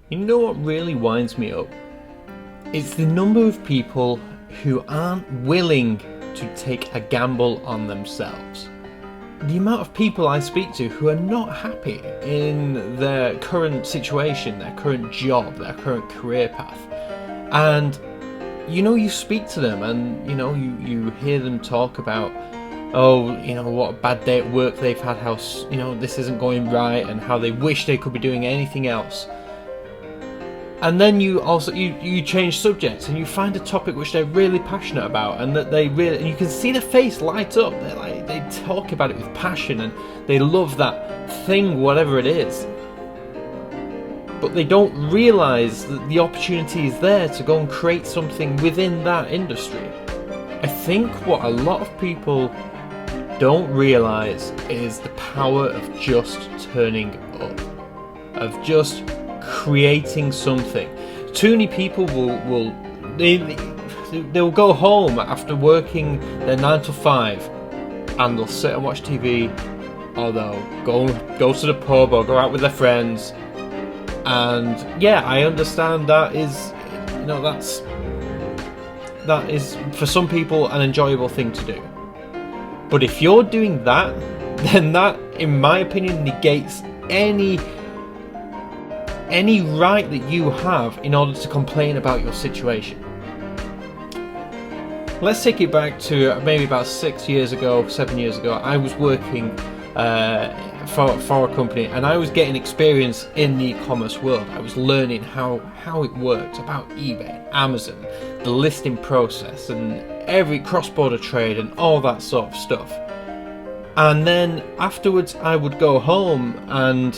You know what really winds me up? It's the number of people who aren't willing to take a gamble on themselves. The amount of people I speak to who are not happy in their current situation, their current job, their current career path. And you speak to them and you hear them talk about, what a bad day at work they've had, how this isn't going right, and how they wish they could be doing anything else. And then you change subjects and you find a topic which they're really passionate about, and that and you can see their face light up. They talk about it with passion and they love that thing, whatever it is. But they don't realise that the opportunity is there to go and create something within that industry. I think what a lot of people don't realise is the power of just turning up, of just creating something. Too many people they'll go home after working their 9 to 5 and they'll sit and watch TV, or they'll go to the pub or go out with their friends. And yeah, I understand that is for some people an enjoyable thing to do. But if you're doing that, then that, in my opinion, negates any right that you have in order to complain about your situation. Let's take it back to maybe about 7 years ago. I was working for a company, and I was getting experience in the e-commerce world. I was learning how it worked, about eBay, Amazon, the listing process, and every cross-border trade and all that sort of stuff. And then afterwards I would go home and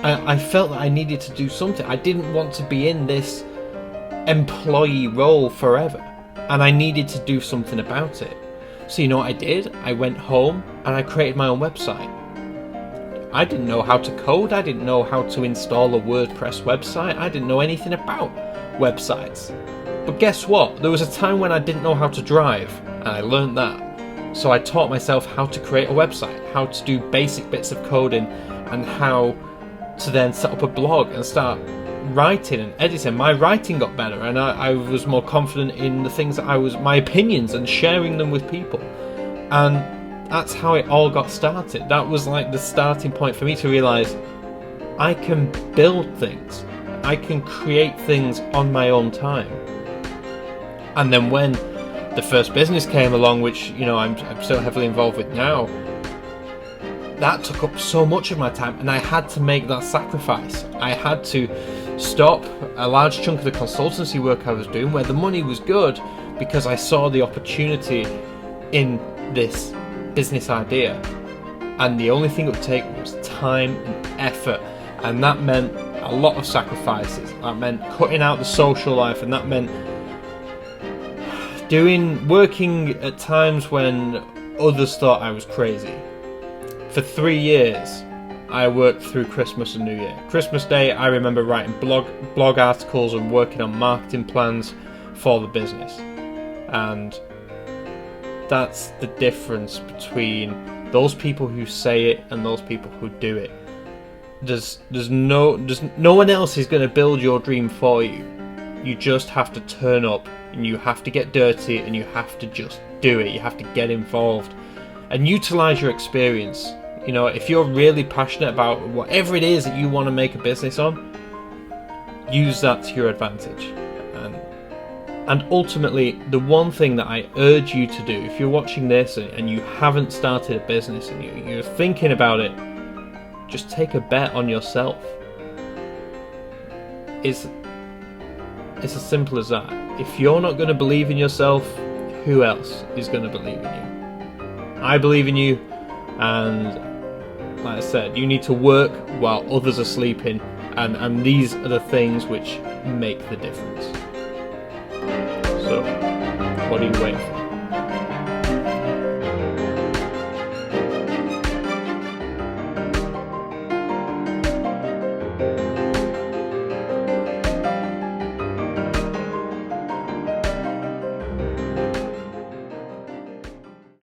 I felt that I needed to do something. I didn't want to be in this employee role forever, and I needed to do something about it. So you know what I did? I went home and I created my own website. I didn't know how to code, I didn't know how to install a WordPress website, I didn't know anything about websites. But guess what? There was a time when I didn't know how to drive, and I learned that. So I taught myself how to create a website, how to do basic bits of coding, and how to then set up a blog and start writing and editing. My writing got better, and I was more confident in the things that my opinions, and sharing them with people. And that's how it all got started. That was like the starting point for me to realise I can build things, I can create things on my own time. And then when the first business came along, which I'm still heavily involved with now, that took up so much of my time, and I had to make that sacrifice. I had to stop a large chunk of the consultancy work I was doing, where the money was good, because I saw the opportunity in this business idea, and the only thing it would take was time and effort, and that meant a lot of sacrifices. That meant cutting out the social life, and that meant working at times when others thought I was crazy. For 3 years I worked through Christmas and New Year. Christmas Day, I remember writing blog articles and working on marketing plans for the business. And that's the difference between those people who say it and those people who do it. There's no one else is going to build your dream for you. You just have to turn up, and you have to get dirty, and you have to just do it. You have to get involved and utilize your experience. If you're really passionate about whatever it is that you want to make a business on, use that to your advantage. And ultimately, the one thing that I urge you to do, if you're watching this and you haven't started a business and you're thinking about it, just take a bet on yourself. It's as simple as that. If you're not going to believe in yourself, who else is going to believe in you? I believe in you, and like I said, you need to work while others are sleeping, and these are the things which make the difference. So, what are you waiting for?